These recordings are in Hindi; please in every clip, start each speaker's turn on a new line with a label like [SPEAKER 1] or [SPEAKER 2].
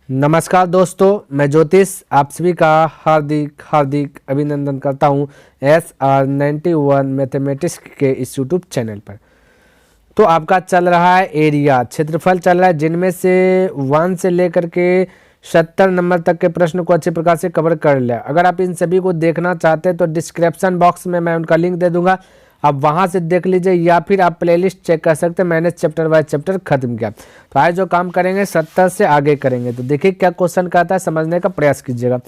[SPEAKER 1] नमस्कार दोस्तों, मैं ज्योतिष आप सभी का हार्दिक हार्दिक अभिनंदन करता हूं SR91 मैथमेटिक्स के इस यूट्यूब चैनल पर। तो आपका चल रहा है एरिया क्षेत्रफल चल रहा है, जिनमें से 1 से लेकर के 70 नंबर तक के प्रश्न को अच्छे प्रकार से कवर कर लिया। अगर आप इन सभी को देखना चाहते हैं तो डिस्क्रिप्शन बॉक्स में मैं उनका लिंक दे दूंगा, आप वहां से देख लीजिए या फिर आप प्लेलिस्ट चेक कर सकते हैं। मैंने चैप्टर वाइज चैप्टर खत्म किया। तो आज जो काम करेंगे 70 से आगे करेंगे। तो देखिए क्या क्वेश्चन कहता है, समझने का प्रयास कीजिएगा।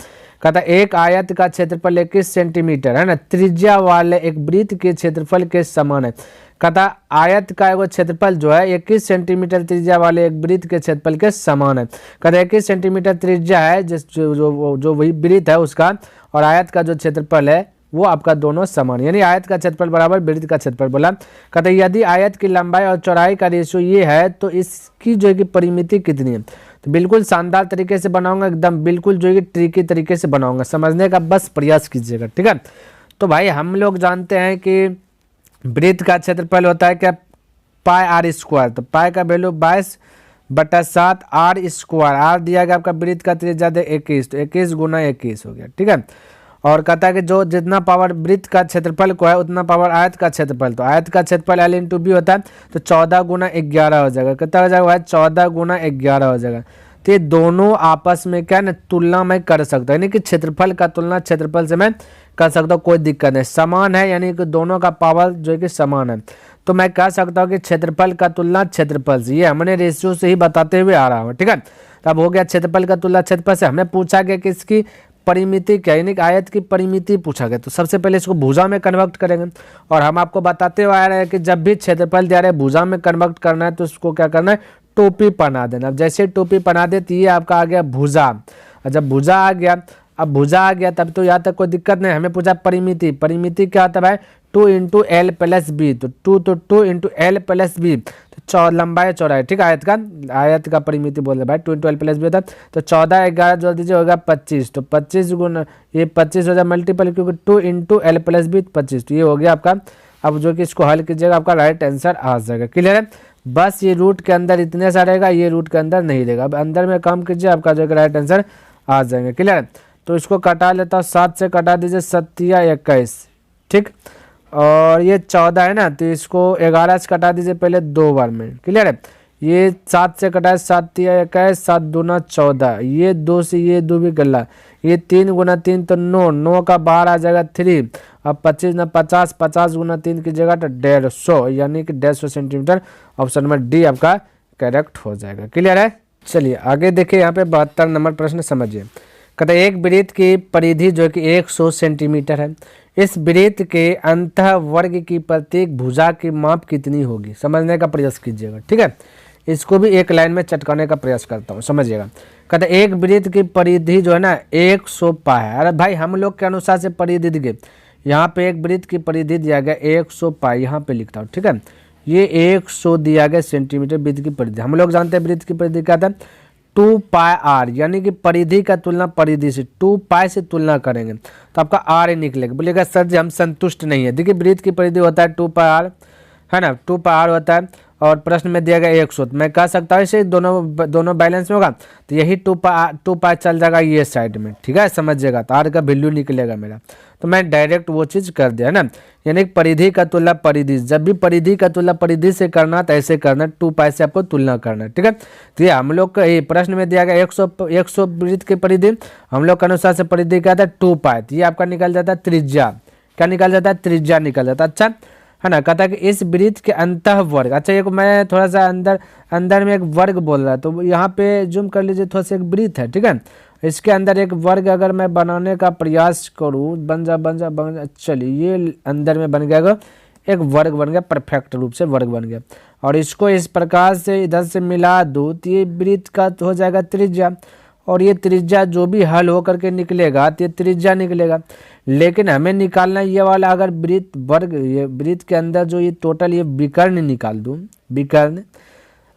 [SPEAKER 1] कहता है एक आयत का क्षेत्रफल 21 सेंटीमीटर है ना, त्रिज्या वाले एक वृत्त के क्षेत्रफल के समान है। कहता आयत का एगो क्षेत्रफल जो है 21 सेंटीमीटर त्रिज्या वाले एक वृत्त के क्षेत्रफल के समान है। कहता 21 सेंटीमीटर त्रिज्या है जो वही वृत्त है उसका, और आयत का जो क्षेत्रफल है वो आपका दोनों समान, यानी आयत का क्षेत्रफल बराबर वृत्त का क्षेत्रफल बोला। कहते यदि आयत की लंबाई और चौड़ाई का रेशियो ये है तो इसकी जो है कि परिमिति कितनी है। तो बिल्कुल शानदार तरीके से बनाऊंगा, एकदम बिल्कुल जो है कि ट्रिकी तरीके से बनाऊंगा, समझने का बस प्रयास कीजिएगा, ठीक है। तो भाई हम लोग जानते हैं कि वृत्त का क्षेत्रफल होता है क्या, पाई आर स्क्वायर। तो पाई का वैल्यू 22/7 आर स्क्वायर, आर दिया गया आपका वृत्त का त्रिज्या 21, तो 21 गुना 21 हो गया, ठीक है। और कहता है कि जो जितना पावर वृत्त का क्षेत्रफल को है उतना पावर आयत का क्षेत्रफल, तो आयत का क्षेत्रफल L इंटू बी होता है, तो 14 गुना 11 हो जाएगा। कितना हो जाएगा, 14 गुना 11 हो जाएगा। तो ये दोनों आपस में क्या ना तुलना मैं कर सकता हूँ, यानी कि क्षेत्रफल का तुलना क्षेत्रफल से मैं कर सकता हूँ, कोई दिक्कत नहीं। समान है यानी कि दोनों का पावर जो है कि समान है, तो मैं कह सकता हूँ कि क्षेत्रफल का तुलना क्षेत्रफल से। ये हमने रेशियो से ही बताते हुए आ रहा हूँ, ठीक है। तो अब हो गया क्षेत्रफल का तुलना क्षेत्रफल से। हमने पूछा गया कि इसकी परिमिति क्या, यानी कि आयत की परिमिति पूछा गया। तो सबसे पहले इसको भुजा में कन्वर्ट करेंगे, और हम आपको बताते हुए आ रहे हैं कि जब भी क्षेत्रफल दिया रहे भुजा में कन्वर्ट करना है तो उसको क्या करना है, टोपी पहना देना। अब जैसे टोपी पहना दे तो ये आपका आ गया भुजा, और जब भुजा आ गया, अब भुजा आ गया तब तो यहाँ तक कोई दिक्कत नहीं। हमें पूछा परिमिति, परिमिति क्या होता है 2 इंटू एल प्लस बी, तो 2 इंटू एल प्लस बी, तो लंबाई चौड़ाई, ठीक है। आयत का परिमिति बोल रहे भाई 2 इंटू एल प्लस बी होता है, तो 14 11 जोड़ दीजिए होगा 25, तो 25 गुना ये 25 हो जाए मल्टीपल, क्योंकि 2 इंटू एल प्लस बी 25, तो ये हो गया आपका। अब जो कि इसको हल कीजिएगा आपका राइट आंसर आ जाएगा, क्लियर है। बस ये रूट के अंदर इतने सा रहेगा, ये रूट के अंदर नहीं रहेगा। अब अंदर में काम कीजिए, आपका जो राइट आंसर आ जाएंगे, क्लियर है। तो इसको कटा लेता हूँ, 7 से कटा दीजिए 7 या 21, ठीक। और ये 14 है ना, तो इसको 11 से कटा दीजिए पहले 2 बार में, क्लियर है। ये 7 से कटा है 7 या 21, 7 दूना 14, ये 2 से ये 2 भी गला, ये 3 गुना 3 तो 9, 9 का बाहर आ जाएगा 3। अब 25 ना 50, 50 गुना 3 की जगह तो 150, यानी कि 150 सेंटीमीटर। ऑप्शन नंबर डी आपका करेक्ट हो जाएगा, क्लियर है। चलिए आगे देखिए, यहाँ पे 72 नंबर प्रश्न समझिए। कहते हैं एक वृत्त की परिधि जो कि 100 सेंटीमीटर है, इस वृत्त के अंतः वर्ग की प्रत्येक भुजा की माप कितनी होगी, समझने का प्रयास कीजिएगा, ठीक है। इसको भी एक लाइन में चटकाने का प्रयास करता हूँ, समझिएगा। कहते हैं एक वृत्त की परिधि जो है ना 100 पाई है। अरे भाई हम लोग के अनुसार से परिधि दिए, यहाँ पे एक वृत्त की परिधि दिया गया 100 पाई, यहाँ पे लिखता हूँ, ठीक है। ये 100 दिया गया सेंटीमीटर वृत्त की परिधि। हम लोग जानते हैं वृत्त की परिधि क्या था, 2 पाई आर, यानी कि परिधि का तुलना परिधि से 2 पाई से तुलना करेंगे तो आपका आर ही निकलेगा। बोलेगा सर जी हम संतुष्ट नहीं है। देखिए वृत्त की परिधि होता है 2 पाई आर, है ना, 2 पाई आर होता है, और प्रश्न में दिया गया 100, तो मैं कह सकता हूँ इसे दोनों बैलेंस में होगा, तो यही 2 पाई चल जाएगा ये साइड में, ठीक है, समझिएगा। तो आर का वैल्यू निकलेगा मेरा, तो मैं डायरेक्ट वो चीज़ कर दिया, है ना। यानी परिधि का तुलना परिधि, जब भी परिधि का तुलना परिधि से करना तो ऐसे करना, 2 पाई से आपको तुलना करना, ठीक है। तो ये हम लोग का ये प्रश्न में दिया गया 100 वृत्त की परिधि, हम लोग के अनुसार से परिधि क्या था 2 पाई, तो ये आपका निकल जाता है त्रिज्या, क्या निकल जाता है, त्रिज्या निकल जाता है, अच्छा है ना। कहता है कि इस वृत्त के अंतः वर्ग, अच्छा एक मैं थोड़ा सा अंदर में एक वर्ग बोल रहा है, तो यहाँ पे जूम कर लीजिए, थोड़ा सा एक वृत्त है, ठीक है। इसके अंदर एक वर्ग अगर मैं बनाने का प्रयास करूँ, बन जा, चलिए ये अंदर में बन गया, एक वर्ग बन गया, परफेक्ट रूप से वर्ग बन गया। और इसको इस प्रकार से इधर से मिला दूँ तो ये वृत्त का हो जाएगा त्रिज्या, और ये त्रिज्या जो भी हल होकर के निकलेगा तो ये त्रिज्या निकलेगा। लेकिन हमें निकालना ये वाला, अगर वृत्त वर्ग, ये वृत्त के अंदर जो ये टोटल ये विकर्ण निकाल दूँ, विकर्ण,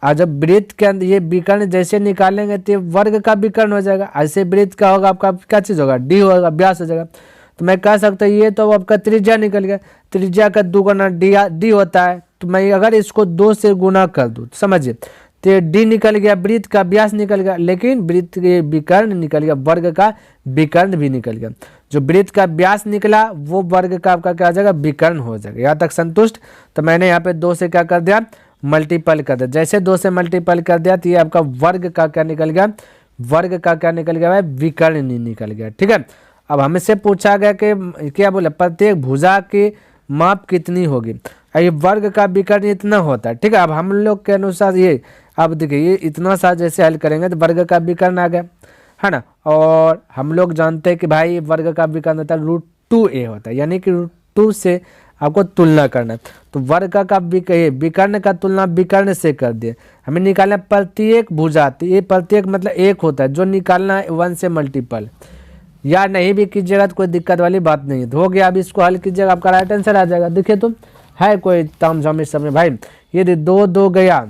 [SPEAKER 1] और जब वृत्त के अंदर ये विकर्ण जैसे निकालेंगे तो ये वर्ग का विकर्ण हो जाएगा। ऐसे वृत्त का होगा आपका क्या चीज़ होगा, डी होगा, व्यास हो जाएगा। तो मैं कह सकता हूँ ये तो आपका त्रिज्या निकल गया, त्रिज्या का 2 गुना डी होता है, तो मैं अगर इसको 2 से गुना कर दूँ, समझिए तो डी निकल गया, वृत्त का व्यास निकल गया, लेकिन वृत्त के विकर्ण निकल गया, वर्ग का विकर्ण भी निकल गया। जो वृत्त का व्यास निकला वो वर्ग का आपका क्या आ जाएगा, विकर्ण हो जाएगा। यहाँ तक संतुष्ट। तो मैंने यहाँ पे 2 से क्या कर दिया, मल्टीपल कर दिया। जैसे 2 से मल्टीपल कर दिया तो ये आपका वर्ग का क्या निकल गया, वर्ग का क्या निकल गया भाई, विकर्ण निकल गया। ठीक है। अब हमसे पूछा गया कि क्या बोले, प्रत्येक भुजा की माप कितनी होगी। ये वर्ग का विकर्ण इतना होता है। ठीक है। अब हम लोग के अनुसार ये, अब देखिए ये इतना सा जैसे हल करेंगे तो वर्ग का विकर्ण आ गया, है ना। और हम लोग जानते हैं कि भाई वर्ग का विकर्ण होता है √2a होता है, यानी कि √2 से आपको तुलना करना है। तो वर्ग का विकर्ण का तुलना विकर्ण से कर दिए। हमें निकालना प्रत्येक भुजा, तो ये प्रत्येक मतलब एक होता है, जो निकालना है 1 से मल्टीपल, या नहीं भी कीजिएगा तो कोई दिक्कत वाली बात नहीं है। तो हो गया। अब इसको हल कीजिएगा, आपका राइट आंसर आ जाएगा। देखिए तो है कोई तामझाम इस समय भाई, ये 2 गया,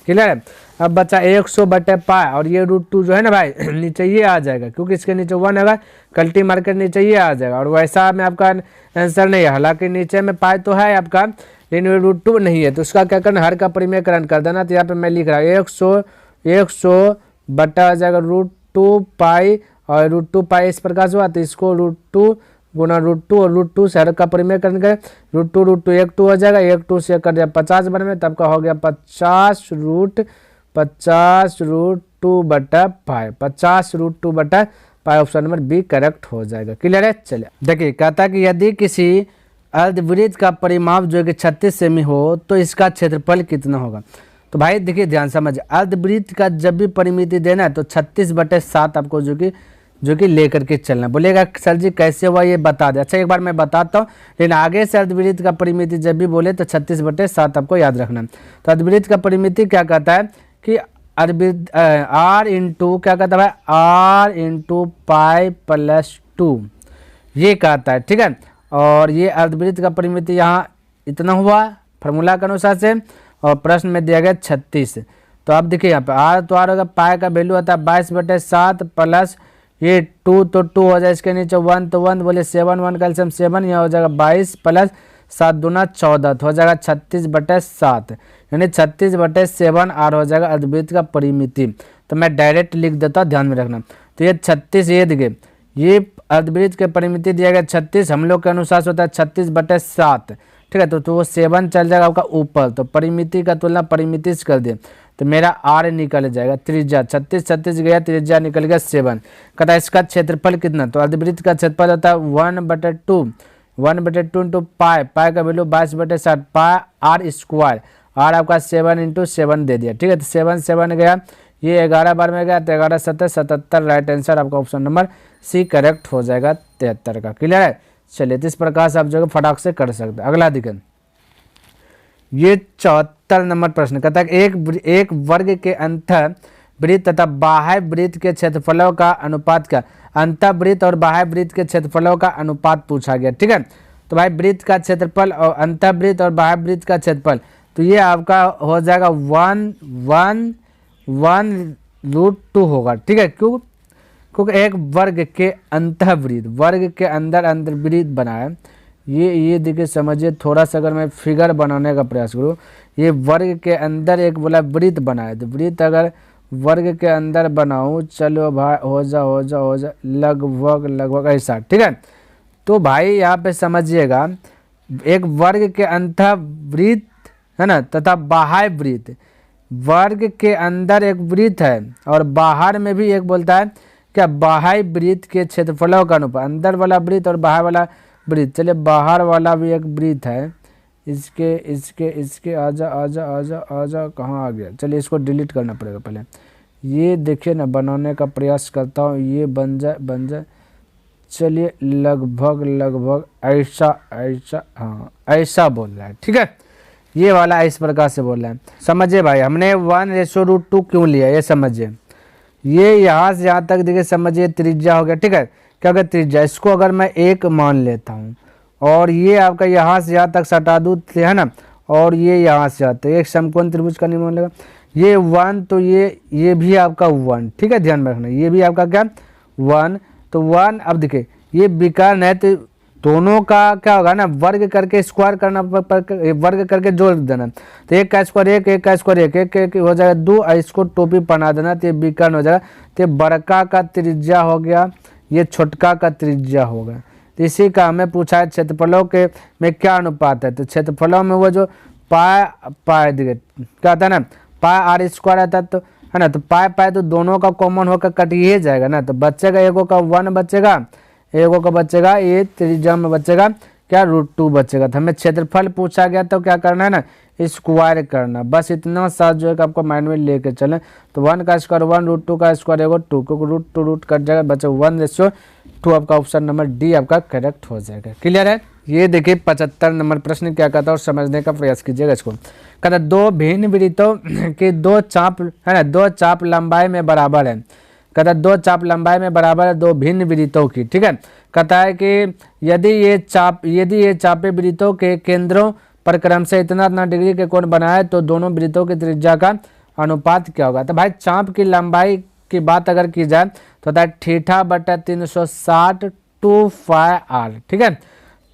[SPEAKER 1] क्लियर है। अब बचा 100/π और ये √2 जो है ना भाई नीचे ये आ जाएगा, क्योंकि इसके नीचे 1 होगा, कल्टी मार कर नीचे ये आ जाएगा। और वैसा में आपका आंसर नहीं है, हालांकि नीचे में पाई तो है आपका, लेकिन √2 नहीं है। तो उसका क्या करना, हर का परिमेयकरण कर देना। तो यहाँ पे मैं लिख रहा हूँ 100 बटा आ जाएगा √2π, और √2π इस प्रकार से हुआ, तो इसको √2 गुना √2 और √2 से हर का परिमेयकरण करें, √2 एक 2 हो जाएगा, 1 2 से कर दिया 50 बन में, तब का हो गया 50 √2/π, 50 √2/π। ऑप्शन नंबर बी करेक्ट हो जाएगा। क्लियर है। चलिए देखिए, कहता कि यदि किसी अर्धवृत्त का परिमाप जो कि 36 सेमी हो तो इसका क्षेत्रफल कितना होगा। तो भाई देखिए ध्यान समझ, अर्धवृत्त का जब भी परिमिति देना है तो 36/7 आपको जो कि लेकर के चलना। बोलेगा सर जी कैसे हुआ ये बता दे। अच्छा एक बार मैं बताता हूँ, लेकिन आगे से अर्धवृत्त का परिमिति जब भी बोले तो 36/7 आपको याद रखना। तो अर्धवृत्त का परिमिति क्या कहता है कि R इंटू क्या कहता है, R इंटू पाई प्लस 2 ये कहता है। ठीक है। और ये अर्धवृत्त का परिमिति यहाँ इतना हुआ फार्मूला के अनुसार से, और प्रश्न में दिया गया 36। तो अब देखिए यहाँ पे आर तो आर होगा, पाई का वैल्यू आता है 22/7 प्लस ये 2 तो 2 हो जाए, इसके नीचे 1 तो 1, बोले 7 1 कैल्शियम 7, यहाँ हो जाएगा 22 प्लस 7 दूना 14, तो हो जाएगा 36/7, यानी 36/7 आर हो जाएगा अर्धवृत्त का परिमिति। तो मैं डायरेक्ट लिख देता हूँ, ध्यान में रखना। तो ये 36, ये देखिए ये अर्धवृत्त के परिमिति दिया गया 36, हम लोग के अनुसार से होता है 36/7। ठीक है। तो वो 7 चल जाएगा आपका ऊपर, तो परिमिति का तुलना परिमिति से कर दिए, तो मेरा आर निकल जाएगा त्रिज्या, 36 गया, त्रिज्या निकल गया 7। कहता है इसका क्षेत्रफल कितना, तो अर्धवृत्त का क्षेत्रफल होता है 1/2 इंटू पाई का value 22/7 pi R square, R आपका 7 इंटू 7 दे दिया। ठीक है। तो 7 गया, ये 11 बार में गया, तो 11 7 77, राइट आंसर आपका ऑप्शन नंबर सी करेक्ट हो जाएगा 73 का। क्लियर है। चलिए तो इस प्रकार से आप जो फटाक से कर सकते हैं। अगला देखिए, ये 74 नंबर प्रश्न कहता है एक वर्ग के अंतर वृत्त तथा बाह्य वृत्त के क्षेत्रफलों का अनुपात क्या। अंतर वृत्त और बाह्य वृत्त के क्षेत्रफलों का अनुपात पूछा गया। ठीक है। तो भाई वृत्त का क्षेत्रफल और अंतर वृत्त और बाह्य वृत्त का क्षेत्रफल, तो ये आपका हो जाएगा 1/√2 होगा। ठीक है। क्योंकि एक वर्ग के अंतःवृत्त, वर्ग के अंदर अंतर्वृत्त बना है, ये देखिए समझिए थोड़ा सा, अगर मैं फिगर बनाने का प्रयास करूँ, ये वर्ग के अंदर एक बोला वृत्त बना है, तो वृत्त अगर वर्ग के अंदर बनाऊँ, चलो भाई हो जा लगभग ऐसा। ठीक है। तो भाई यहाँ पे समझिएगा एक वर्ग के अंतःवृत्त है ना, तथा बाह्य वृत्त, वर्ग के अंदर एक वृत्त है और बाहर में भी एक बोलता है क्या, बाह्य वृत्त के क्षेत्रफलों का अनुपात, अंदर वाला वृत्त और बाहर वाला वृत्त। चलिए बाहर वाला भी एक वृत्त है, इसके आजा कहाँ आ गया, चलिए इसको डिलीट करना पड़ेगा पहले। ये देखिए ना, बनाने का प्रयास करता हूँ, ये बन जाए। चलिए लगभग ऐसा, हाँ ऐसा बोल रहा है। ठीक है। ये वाला इस प्रकार से बोल रहा है। समझिए भाई, हमने 1/√2 क्यों लिया ये समझिए। ये यहाँ से यहाँ तक देखिए समझिए त्रिज्या हो गया। ठीक है। क्या अगर त्रिज्या, इसको अगर मैं 1 मान लेता हूँ और ये आपका यहाँ से यहाँ तक सटा दूँ, है ना, और ये यहाँ से आता है, एक समकोण त्रिभुज का निर्माण लेगा, ये 1, तो ये भी आपका 1। ठीक है। ध्यान में रखना, ये भी आपका क्या 1, तो 1। अब देखिए ये विकर्ण है, दोनों का क्या होगा ना, वर्ग करके स्क्वायर करना, वर्ग करके जोड़ देना। तो एक का स्क्वायर एक, एक का स्क्वायर एक, एक, एक हो जाएगा 2, और इसको टोपी बना देना, तो ये विकर्ण हो जाएगा। तो ये बड़का का त्रिज्या हो गया, ये छोटका का त्रिज्या होगा। तो इसी का हमें पूछा है क्षेत्रफलों के में क्या अनुपात है। तो क्षेत्रफलों में वो जो पाए देखिए क्या आता है ना, पाए आर स्क्वायर आता है, तो है ना, तो पाए तो दोनों का कॉमन होकर कट ही जाएगा ना, तो बचेगा एगो का 1 बचेगा, एगो का बचेगा ये त्रिज्या में बचेगा क्या, √2 बचेगा। तो हमें क्षेत्रफल पूछा गया तो क्या करना है ना, स्क्वायर करना, बस इतना सा जो है आपको माइंड में लेके चलें। तो 1 का स्क्वायर 1, √2 का स्क्वायर एगो 2, क्योंकि √2 कट जाएगा, बचा 1:2, आपका ऑप्शन नंबर डी आपका करेक्ट हो जाएगा। क्लियर है। ये देखिए 75 नंबर प्रश्न क्या कहता है और समझने का प्रयास कीजिएगा इसको। कहता दो भिन्न वृत्तों के दो चाप है ना, दो चाप लंबाई में बराबर है। कहता है दो चाप लंबाई में बराबर है दो भिन्न वृत्तों की, ठीक है। कहता है कि यदि ये चापे वृत्तों के केंद्रों पर क्रम से इतना डिग्री के कोण बनाए तो दोनों वृत्तों की त्रिज्या का अनुपात क्या होगा। तो भाई चाप की लंबाई की बात अगर की जाए तो होता है θ/360 2πr, ठीक है।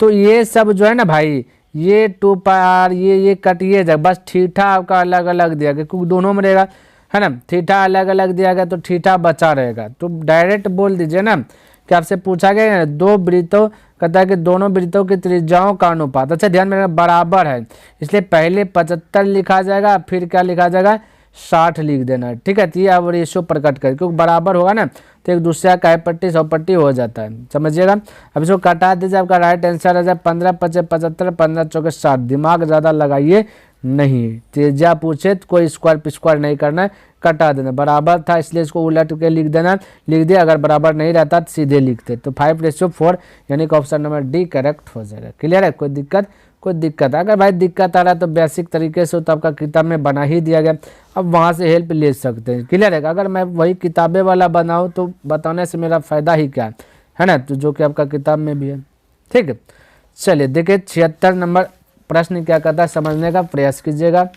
[SPEAKER 1] तो ये सब जो है ना भाई, ये 2πr ये कटिए जाए, बस थीटा आपका अलग अलग दिया गया क्योंकि दोनों में रहेगा, है ना, थीटा अलग अलग दिया गया तो थीटा बचा रहेगा। तो डायरेक्ट बोल दीजिए ना कि आपसे पूछा गया है दो वृत्तों, कहता है कि दोनों वृत्तों की त्रिज्याओं का अनुपात, अच्छा ध्यान में रखना बराबर है, इसलिए पहले 75 लिखा जाएगा, फिर क्या लिखा जाएगा 60 लिख देना, ठीक है। तो ये अब रेशो प्रकट कर, क्योंकि बराबर होगा ना तो एक दूसरे का पट्टी 100 पट्टी हो जाता है, समझिएगा। अब इसको कटा दीजिए, आपका राइट आंसर आ जाए 15 × 5 = 75, 15 × 4 = 60। दिमाग ज़्यादा लगाइए नहीं, त्रिज्या पूछे तो कोई स्क्वायर पिस्क्वायर नहीं करना है, कटा देना। बराबर था इसलिए इसको उलट के लिख देना, लिख दिया। अगर बराबर नहीं रहता तो सीधे लिखते। तो 5:4 यानी कि ऑप्शन नंबर डी करेक्ट हो जाएगा। क्लियर है। कोई दिक्कत अगर भाई दिक्कत आ रहा है तो बेसिक तरीके से तो आपका किताब में बना ही दिया गया, अब वहाँ से हेल्प ले सकते हैं। क्लियर है। अगर मैं वही किताबें वाला बनाऊँ तो बताने से मेरा फ़ायदा ही क्या है ना, तो जो कि आपका किताब में भी है, ठीक है। चलिए देखिए 76 नंबर प्रश्न क्या कहता है, समझने का प्रयास कीजिएगा,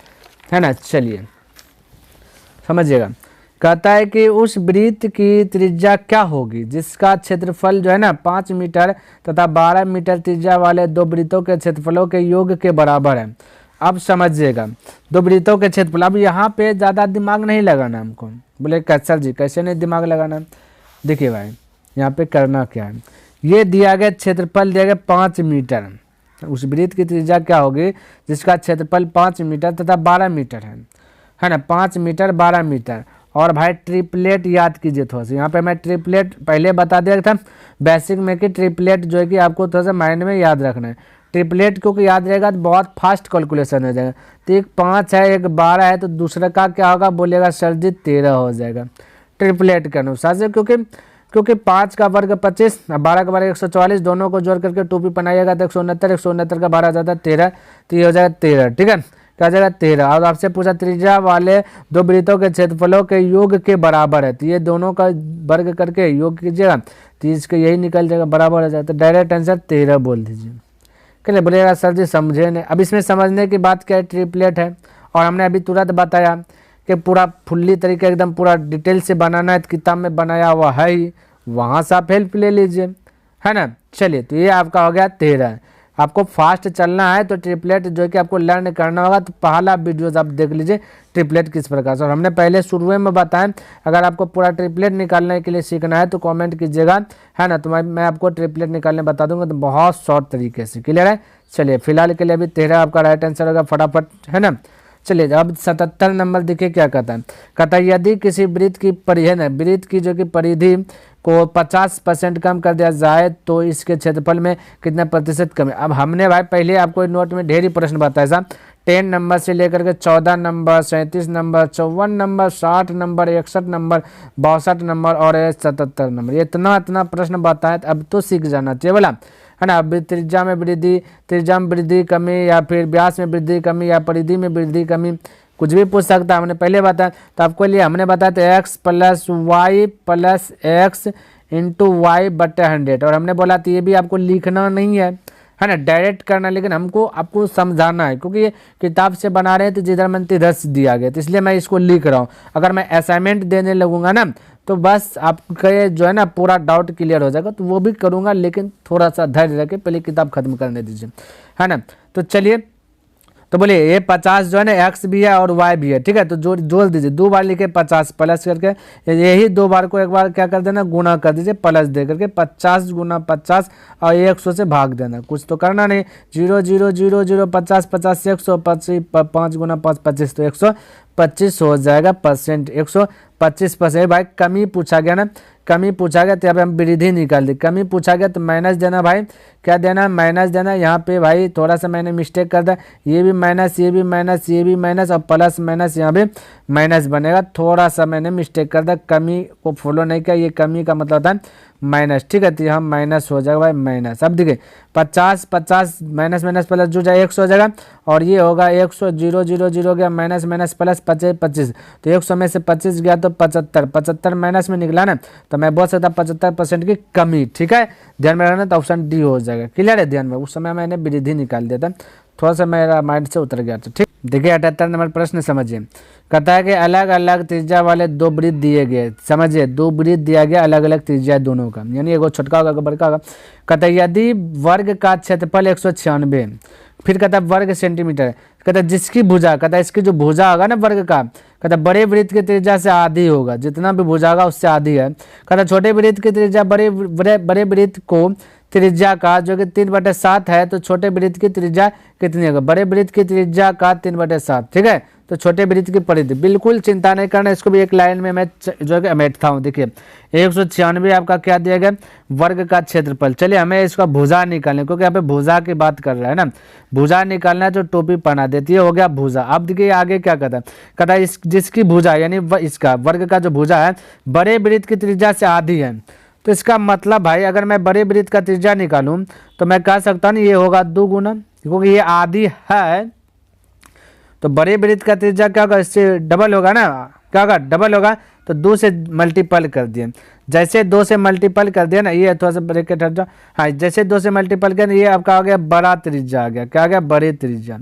[SPEAKER 1] है ना। चलिए समझिएगा। कहता है कि उस वृत्त की त्रिज्या क्या होगी जिसका क्षेत्रफल जो है ना 5 मीटर तथा 12 मीटर त्रिज्या वाले दो वृत्तों के क्षेत्रफलों के योग के बराबर है। अब समझिएगा दो वृत्तों के क्षेत्रफल, अब यहाँ पे ज़्यादा दिमाग नहीं लगाना हमको। बोले सर जी कैसे नहीं दिमाग लगाना, देखिए भाई यहाँ पे करना क्या है, ये दिया गया क्षेत्रफल दिया गया 5 मीटर, उस वृत्त की त्रिज्या क्या होगी जिसका क्षेत्रफल 5 मीटर तथा 12 मीटर है ना, 5 मीटर 12 मीटर। और भाई ट्रिपलेट याद कीजिए थोड़ा सा, यहाँ पे मैं ट्रिपलेट पहले बता दिया था बेसिक में कि ट्रिपलेट जो है कि आपको थोड़ा सा माइंड में याद रखना है। ट्रिपलेट क्योंकि याद रहेगा तो बहुत फास्ट कैलकुलेशन हो जाएगा। तो एक 5 है एक 12 है तो दूसरा का क्या होगा बोलेगा सर जी 13 हो जाएगा ट्रिपलेट के अनुसार से, क्योंकि 5 का वर्ग 25, 12 का वर्ग 144, दोनों को जोड़ करके 2 भी बनाइएगा तो 169, 169 का 12 जाता है 13, तो ये हो जाएगा 13, ठीक है। क्या जाएगा 13। और आपसे पूछा त्रिज्या वाले दो वृत्तों के क्षेत्रफलों के योग के बराबर है, तो ये दोनों का वर्ग करके योग कीजिएगा तो इसका यही निकल जाएगा बराबर हो जाएगा। तो डायरेक्ट आंसर 13 बोल दीजिए। चलिए बोलिएगा सर जी समझे नहीं। अब इसमें समझने की बात क्या है, ट्रिपलेट है और हमने अभी तुरंत बताया कि पूरा फुल्ली तरीके एकदम पूरा डिटेल से बनाना है, तो किताब में बनाया हुआ है ही, वहाँ से आप हेल्प ले लीजिए, है ना। चलिए तो ये आपका हो गया 13। आपको फास्ट चलना है तो ट्रिपलेट जो कि आपको लर्न करना होगा, तो पहला वीडियोज आप देख लीजिए ट्रिपलेट किस प्रकार से। और हमने पहले शुरू में बताया अगर आपको पूरा ट्रिपलेट निकालने के लिए सीखना है तो कमेंट कीजिएगा, है ना, तो मैं आपको ट्रिपलेट निकालने बता दूंगा, तो बहुत शॉर्ट तरीके से। क्लियर है। चलिए फिलहाल के लिए अभी 13 आपका राइट आंसर होगा, फटाफट, है ना। चलिए अब 77 नंबर देखिए क्या कहता है। कहता है यदि किसी वृत्त की वृत्त की जो कि परिधि को 50% कम कर दिया जाए तो इसके क्षेत्रफल में कितना प्रतिशत कम है। अब हमने भाई पहले आपको नोट में ढेर ही प्रश्न बताया साहब, 10 नंबर से लेकर के 14 number, 37 number, 54 number, 60 number, 61 number, 62 number और 77 नंबर, इतना प्रश्न बताया। अब तो सीख जाना चाहिए बोला, है ना। अब त्रिज्या में वृद्धि कमी या फिर व्यास में वृद्धि कमी या परिधि में वृद्धि कमी कुछ भी पूछ सकता है, हमने पहले बताया। तो आपको लिए हमने बताया तो x + y + x × y/100, और हमने बोला तो ये भी आपको लिखना नहीं है ना, डायरेक्ट करना, लेकिन हमको आपको समझाना है क्योंकि ये किताब से बना रहे हैं तो जिधर मन तिधर दिया गया, तो इसलिए मैं इसको लिख रहा हूँ। अगर मैं असाइनमेंट देने लगूंगा ना तो बस आपका ये जो है ना पूरा डाउट क्लियर हो जाएगा। तो वो भी करूँगा, लेकिन थोड़ा सा धैर्य रखे, पहले किताब खत्म करने दीजिए, है ना। तो चलिए, तो बोलिए ये 50 जो है ना एक्स भी है और वाई भी है, ठीक है। तो जोड़ दीजिए, 2 बार लिखे 50 प्लस करके, यही 2 बार को एक बार क्या कर देना, गुना कर दीजिए प्लस दे करके, 50 गुना 50 और 100 से भाग देना, कुछ तो करना नहीं। 0 0 0 0 50 50 100 5 गुना 5 25, तो 125 हो जाएगा परसेंट, 125%। भाई कमी पूछा गया ना, कमी पूछा गया तो यहाँ पे हम वृद्धि निकाल दी, कमी पूछा गया तो माइनस देना भाई, क्या देना, माइनस देना। यहाँ पे भाई थोड़ा सा मैंने मिस्टेक कर दिया, ये भी माइनस, ये भी माइनस, ये भी माइनस और प्लस माइनस यहाँ पे माइनस बनेगा, थोड़ा सा मैंने मिस्टेक कर दिया, कमी को फॉलो नहीं किया, ये कमी का मतलब होता है माइनस, ठीक है। तो यहाँ माइनस हो जाएगा भाई माइनस। अब देखिए 50 50 माइनस माइनस प्लस जो जाए 100 हो जाएगा, और ये होगा 100 0 0 0 गया, माइनस माइनस प्लस 25 25, तो 100 में से 25 गया तो 75, 75 माइनस में निकला ना, तो मैं बोल सकता 75% की कमी, ठीक है। ध्यान में रखना, तो ऑप्शन डी हो जाएगा, क्लियर है। ध्यान में उस समय मैंने वृद्धि निकाल दिया था, थोड़ा सा मेरा माइंड से उतर गया था, ठीक। देखिए 78 नंबर प्रश्न समझिए, कहता है कि अलग अलग त्रिज्या वाले 2 वृत्त दिए गए, समझिए 2 वृत्त दिया गया, अलग अलग त्रिज्या दोनों का, यानी एगो छोटका होगा बड़का होगा। कहता है यदि वर्ग का क्षेत्रफल 196, फिर कहता है वर्ग सेंटीमीटर, कहता है जिसकी भुजा, कहता है इसकी जो भुजा होगा ना वर्ग का, कहता है बड़े वृत्त की त्रिज्या से आधी होगा, जितना भी भुजा होगा उससे आधी है। कहता है छोटे वृत्त की त्रिज्या बड़े वृत्त को त्रिज्या का जो कि 3/7 है, तो छोटे वृत्त की त्रिज्या कितनी होगा, बड़े वृत्त की त्रिज्या का 3/7, ठीक है। तो छोटे वृत्त की परिधि, बिल्कुल चिंता नहीं करना, इसको भी एक लाइन में मैं जो है अमेटता हूँ। देखिए 196 आपका क्या दिया गया, वर्ग का क्षेत्रफल। चलिए हमें इसका भुजा निकालने, क्योंकि यहाँ पे भुजा की बात कर रहा है ना, भुजा निकालना है, जो टोपी पहना देती है, हो गया भुजा। अब देखिए आगे क्या कहता है, कहता है जिसकी भुजा यानी इसका वर्ग का जो भुजा है बड़े वृत्त की त्रिज्या से आधी है, तो इसका मतलब भाई अगर मैं बड़े वृत्त का त्रिज्या निकालूं तो मैं कह सकता हूँ ये होगा 2 गुना, क्योंकि ये आधी है, तो बड़े वृत्त का त्रिज्या क्या होगा, इससे डबल होगा ना, क्या होगा, डबल होगा। तो 2 से मल्टीपल कर दिए, जैसे 2 से मल्टीपल कर दिया ना, ये थोड़ा सा ब्रैकेट हट जाओ, हाँ, जैसे 2 से मल्टीपल कर, ये आपका हो गया बड़ा त्रिज्या आ गया, क्या आ गया, बड़े त्रिज्या।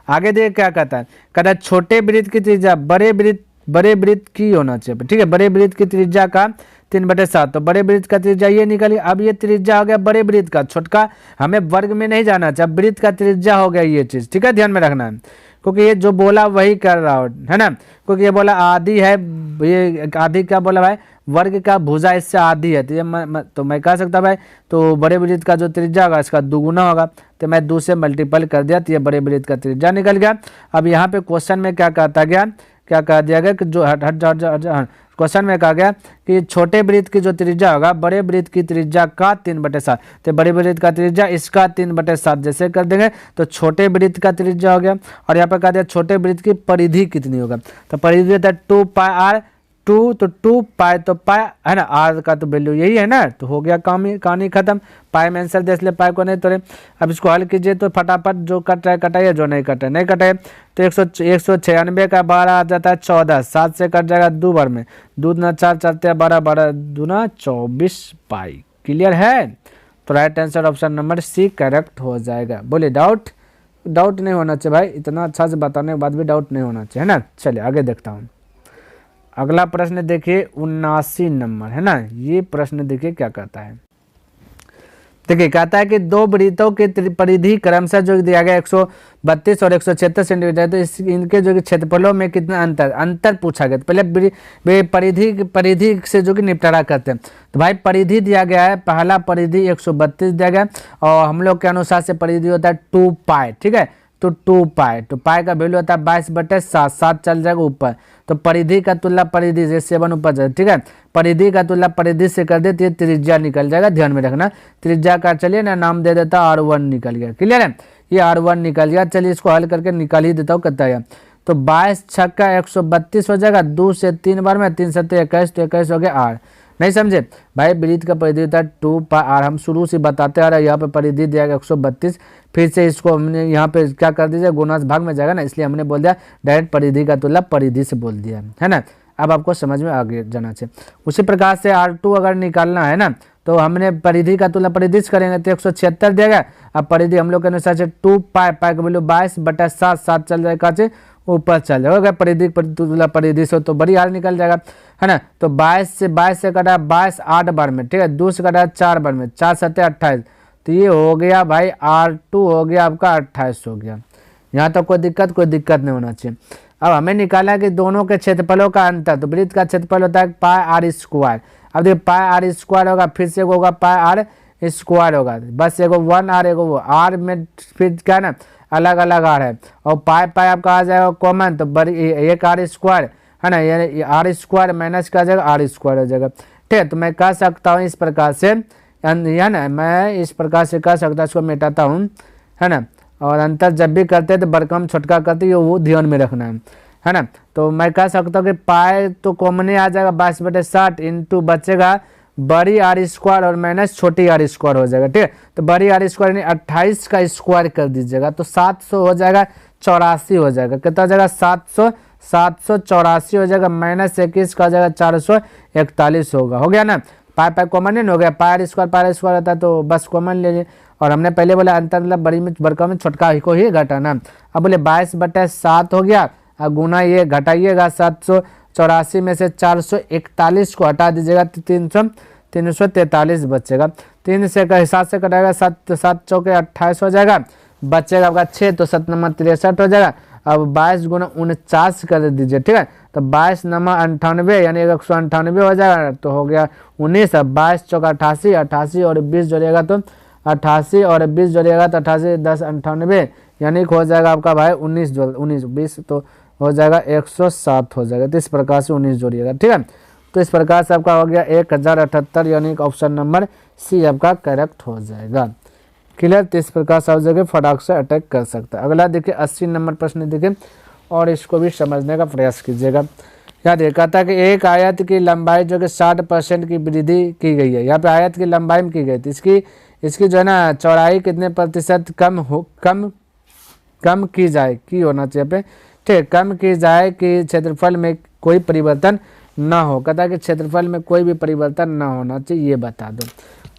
[SPEAKER 1] आगे देखिए क्या कहता है, कहता है छोटे वृत्त की त्रिज्या बड़े वृत्त की होना चाहिए, ठीक है, बड़े वृत्त की त्रिज्या का 3/7, तो बड़े वृत्त का त्रिज्या ये निकली। अब ये त्रिज्या हो गया बड़े वृत्त का, छोटका हमें वर्ग में नहीं जाना चाहिए, वृत्त का त्रिज्या हो गया ये चीज, ठीक है, ध्यान में रखना है, क्योंकि ये जो बोला वही कर रहा हो, है ना, क्योंकि ये बोला आधी है, ये आधी क्या बोला भाई, वर्ग का भुजा इससे आधी है, तो ये तो मैं कह सकता भाई, तो बड़े वृत्त का जो त्रिज्या होगा इसका 2 गुना होगा, तो मैं 2 से मल्टीपल कर दिया, तो ये बड़े वृत्त का त्रिज्या निकल गया। अब यहाँ पे क्वेश्चन में क्या कहता गया, क्या कह दिया गया कि जो क्वेश्चन में कहा गया कि छोटे वृत्त की जो त्रिज्या होगा बड़े वृत्त की त्रिज्या का 3/7, तो बड़े वृत्त का त्रिज्या इसका 3/7 जैसे कर देंगे तो छोटे वृत्त का त्रिज्या हो गया। और यहाँ पर कहा दिया छोटे वृत्त की परिधि कितनी होगा, तो परिधि होता है 2πr, 2 तो 2π तो पाई है ना, आर का तो वैल्यू यही है ना, तो हो गया कहानी खत्म, पाई में आंसर दे, इसलिए पाई को नहीं तोड़े। अब इसको हल कीजिए तो फटाफट जो कट रहा है कटाइए, जो नहीं कट रहा है नहीं कटाइए। तो 196 का 12 आ जाता है 14, 7 से कट जाएगा 2 बार में, 2 दूना 4 4 12 12 दूना 24 पाई, क्लियर है। तो right answer option number C correct हो जाएगा। बोले डाउट नहीं होना चाहिए भाई, इतना अच्छा से बताने के बाद भी डाउट नहीं होना चाहिए, है ना। चलिए आगे देखता हूँ, अगला प्रश्न देखिए 79 नंबर, है ना। ये प्रश्न देखिए क्या कहता है, देखिए कहता है कि 2 वृत्तों की परिधि क्रमशः जो दिया गया 132 और 176 सेंटीमीटर, तो इनके जो कि क्षेत्रफलों में कितना अंतर पूछा गया। तो पहले परिधि से जो कि निपटारा करते हैं, तो भाई परिधि दिया गया है, पहला परिधि 132 दिया गया, और हम लोग के अनुसार से परिधि होता है 2π, ठीक है, तो 2π, तो पाई का वैल्यू होता है 22/7, 7 चल जाएगा ऊपर, तो परिधि का तुलना परिधि से 7 ऊपर जाए, ठीक है, परिधि का तुलना परिधि से कर देते त्रिज्या निकल जाएगा, ध्यान में रखना। त्रिज्या का चलिए ना नाम दे देता R1 निकल गया, क्लियर है, ये R1 निकल गया। चलिए इसको हल करके निकाल ही देता हूँ कितना है, तो 22 छक्का 132 हो जाएगा, 2 से 3 बार में 3 7 21, तो 21 हो गया R। नहीं समझे भाई, वृत्त का परिधि होता है 2πr, हम शुरू से बताते आ रहे हैं, यहाँ पे परिधि दिया गया 132, फिर से इसको हमने यहाँ पे क्या कर दीजिए, गुना भाग में जाएगा ना, इसलिए हमने बोल दिया डायरेक्ट परिधि का तुलना परिधि से बोल दिया, है ना। अब आपको समझ में आगे जाना चाहिए। उसी प्रकार से R2 अगर निकालना है ना, तो हमने परिधि का तुलना परिधि से करेंगे, तो 176 दिया गया। अब परिधि हम लोग के अनुसार से 2π, पाई का वैल्यू 22/7, 7 चल जाएगा से ऊपर चल जाएगा। अगर परिधि तुल्य परिधि से तो बड़ी आर निकल जाएगा, है ना। तो 22 से कटा 22 8 बार में, ठीक है। 2 से कटा 4 बार में, 4 7 28, तो ये हो गया भाई R2 हो गया आपका 28 हो गया। यहाँ तक कोई दिक्कत नहीं होना चाहिए। अब हमें निकाला कि दोनों के क्षेत्रफलों का अंतर, तो वृत्त का क्षेत्रफल होता है पाई आर स्क्वायर। अब देखिए पाई आर स्क्वायर होगा, फिर से होगा पाई आर स्क्वायर होगा, बस एगो 1 आर एगो वो आर में फिर क्या है ना अलग अलग आर है, और पाई पाई आपका आ जाएगा कॉमन, तो बड़ी एक आर स्क्वायर है ना, ये आर स्क्वायर माइनस का जाएगा आर स्क्वायर हो जाएगा, ठीक है। तो मैं कह सकता हूँ इस प्रकार से, है ना, मैं इस प्रकार से कह सकता हूँ, इसको मिटाता हूँ, है ना। और अंतर जब भी करते हैं तो बड़कम छोटका करते हैं, वो ध्यान में रखना है ना। तो मैं कह सकता हूँ कि पाई तो कॉमन ही आ जाएगा 22/60 इंटू बचेगा बड़ी आर स्क्वायर और माइनस छोटी आर स्क्वायर हो जाएगा, ठीक है। तो बड़ी आर स्क्वायर यानी 28 का स्क्वायर कर दीजिएगा, तो 700 हो जाएगा 84 हो जाएगा, कितना हो जाएगा 784 हो जाएगा, माइनस 21 का हो जाएगा 441 होगा, हो गया ना। पाई पाई कॉमन नहीं हो गया, पाई स्क्वायर होता है तो बस कॉमन ले लीजिए। और हमने पहले बोला अंतर मतलब बड़ी में बड़का में छोटका को ही घटाना। अब बोले 22/7 हो गया, अब गुना ये घटाइएगा 784 में से 441 को हटा दीजिएगा तो 343 बचेगा। 3 से का हिसाब से कटाएगा 7 चौके 28 हो जाएगा, बचेगा आपका 6, तो 7 नंबर 63 हो जाएगा। अब 22 गुना 49 कर दीजिए, ठीक है। तो 22 नंबर 98 यानी 198 हो जाएगा, तो हो गया 19। अब 22 चौका 88, 88 और 20 जोड़िएगा तो 88 और 20 जोड़िएगा तो 88 10 98 यानी हो जाएगा आपका भाई 19 20 तो हो जाएगा 107 हो जाएगा। तो इस प्रकार से 19 जोड़िएगा, ठीक है। तो इस प्रकार से आपका हो गया 1078 यानी ऑप्शन नंबर सी आपका करेक्ट हो जाएगा। क्लियर। तो इस प्रकार से आप जगह फटाक से अटैक कर सकता है। अगला देखिए 80 नंबर प्रश्न देखिए और इसको भी समझने का प्रयास कीजिएगा। यहाँ देखा था कि एक आयत की लंबाई जो कि 60% की वृद्धि की गई है, यहाँ पे आयत की लंबाई में की गई थी, इसकी जो है ना चौड़ाई कितने प्रतिशत कम की जाए, की होना चाहिए पे, ठीक, कम की जाए कि क्षेत्रफल में कोई परिवर्तन ना हो। कहता है कि क्षेत्रफल में कोई भी परिवर्तन ना होना चाहिए, ये बता दो।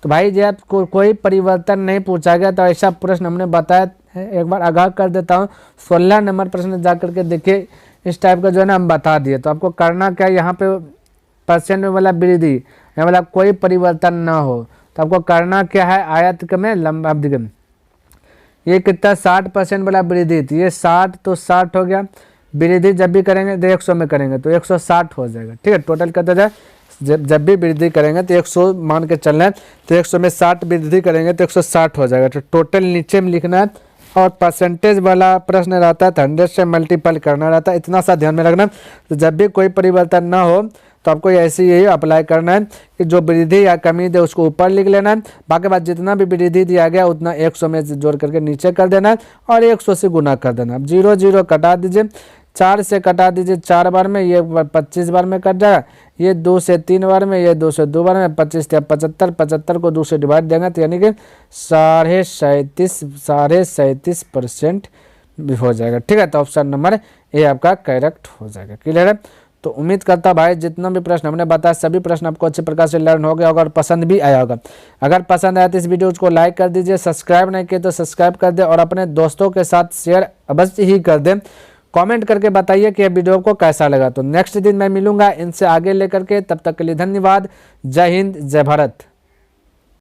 [SPEAKER 1] तो भाई जब कोई परिवर्तन नहीं पूछा गया तो ऐसा प्रश्न हमने बताया है, एक बार आगाह कर देता हूँ। 16 नंबर प्रश्न जा करके देखिए, इस टाइप का जो है ना हम बता दिए। तो आपको करना क्या, यहाँ पे परसेंट में वाला वृद्धि या मतलब कोई परिवर्तन ना हो, तो आपको करना क्या है, आयत में लंबा देखिए ये कितना 60% वाला वृद्धि थी, ये 60 तो 60 हो गया, वृद्धि जब भी करेंगे तो 100 में करेंगे तो 160 हो जाएगा, ठीक है। टोटल कितना जाए, जब भी वृद्धि करेंगे तो 100 मान के चलना है, तो 100 में 60 वृद्धि करेंगे तो 160 हो जाएगा। तो टोटल नीचे में लिखना है, और परसेंटेज वाला प्रश्न रहता है तो 100 से मल्टीपल करना रहता है, इतना सा ध्यान में रखना। तो जब भी कोई परिवर्तन ना हो तो आपको ऐसे यही अप्लाई करना है कि जो वृद्धि या कमी दे उसको ऊपर लिख लेना है, बाकी बात जितना भी वृद्धि दिया गया उतना 100 में जोड़ करके नीचे कर देना है और 100 से गुना कर देना। अब 0 0 कटा दीजिए, 4 से कटा दीजिए 4 बार में, ये 25 बार में कट जाएगा, ये 2 से 3 बार में, ये 2 से 2 बार में, 25 से 75, 75 को 2 से डिवाइड देंगे तो यानी कि 37.5% हो जाएगा, ठीक है। तो ऑप्शन नंबर ए आपका करेक्ट हो जाएगा। क्लियर है। तो उम्मीद करता भाई जितना भी प्रश्न हमने बताया सभी प्रश्न आपको अच्छे प्रकार से लर्न हो गया होगा और पसंद भी आया होगा। अगर पसंद आया तो इस वीडियो को लाइक कर दीजिए, सब्सक्राइब नहीं किए तो सब्सक्राइब कर दे और अपने दोस्तों के साथ शेयर अवश्य ही कर दें। कमेंट करके बताइए कि यह वीडियो को कैसा लगा। तो नेक्स्ट दिन मैं मिलूंगा इनसे आगे लेकर के, तब तक के लिए धन्यवाद। जय हिंद, जय भारत।